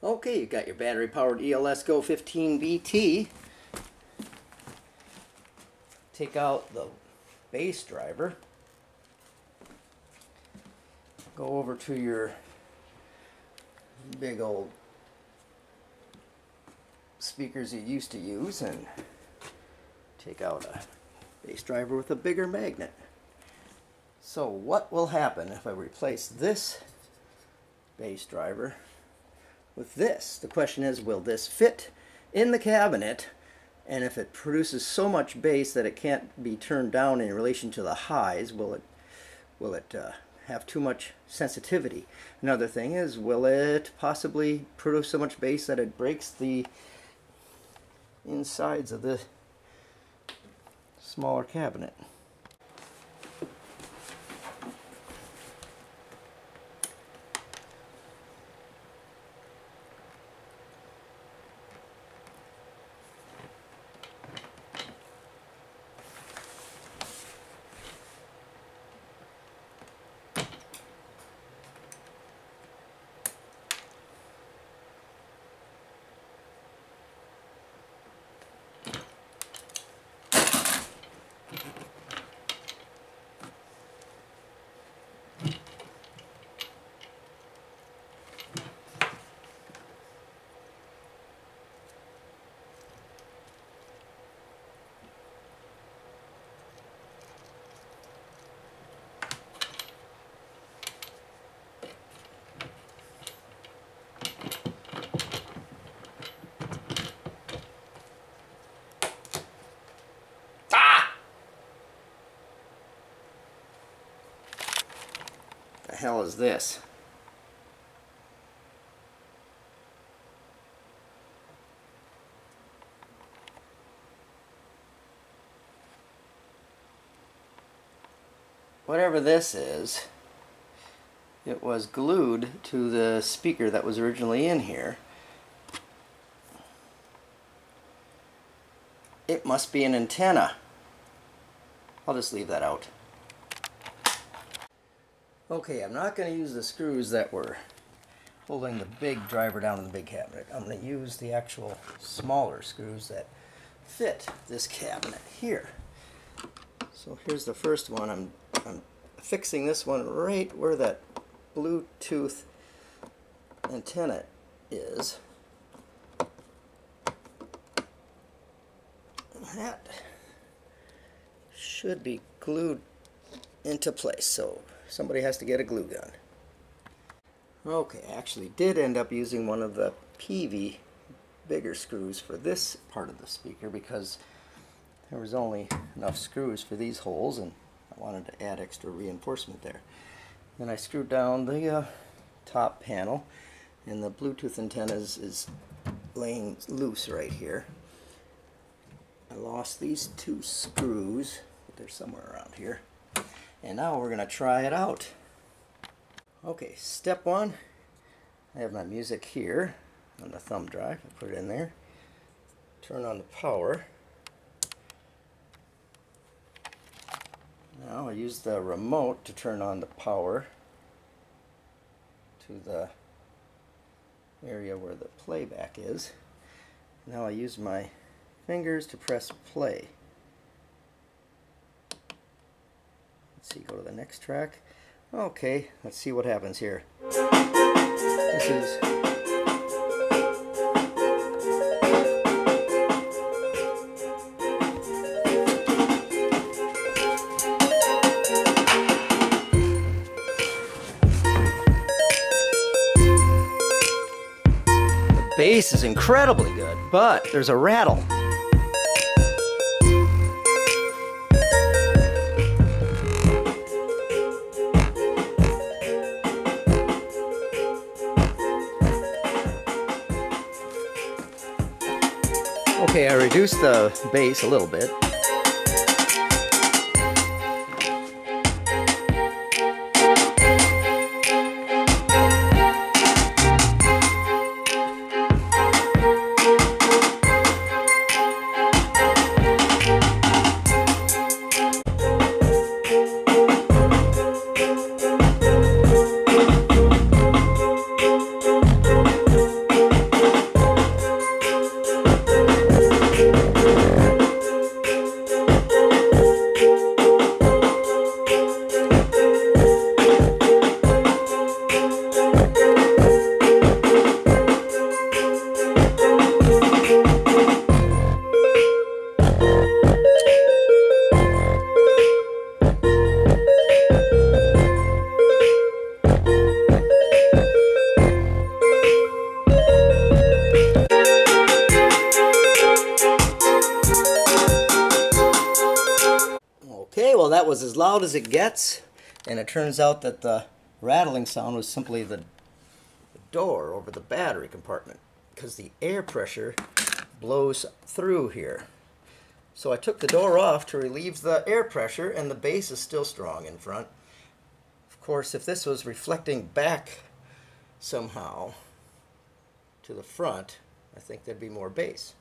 Okay, you got your battery powered ELS GO 15 BT. Take out the bass driver. Go over to your big old speakers you used to use and take out a bass driver with a bigger magnet. So what will happen if I replace this bass driver with this? The question is, will this fit in the cabinet? And if it produces so much bass that it can't be turned down in relation to the highs, will it have too much sensitivity? Another thing is, will it possibly produce so much bass that it breaks the insides of the smaller cabinet? The hell is this? Whatever this is, it was glued to the speaker that was originally in here. It must be an antenna. I'll just leave that out. Okay, I'm not going to use the screws that were holding the big driver down in the big cabinet. I'm going to use the actual smaller screws that fit this cabinet here. So here's the first one. I'm fixing this one right where that Bluetooth antenna is. That should be glued into place, so somebody has to get a glue gun. Okay, I actually did end up using one of the PV bigger screws for this part of the speaker because there was only enough screws for these holes and I wanted to add extra reinforcement there. Then I screwed down the top panel, and the Bluetooth antenna is laying loose right here. I lost these two screws, but they're somewhere around here. And now we're going to try it out. Okay, step one. I have my music here on the thumb drive. I put it in there. Turn on the power. Now I use the remote to turn on the power to the area where the playback is. Now I use my fingers to press play. Let's see, go to the next track. Okay, let's see what happens here. This is the bass is incredibly good, but there's a rattle. Okay, I reduced the bass a little bit. that was as loud as it gets, and it turns out that the rattling sound was simply the door over the battery compartment, because the air pressure blows through here. So I took the door off to relieve the air pressure, and the bass is still strong in front. Of course, if this was reflecting back somehow to the front, I think there'd be more bass.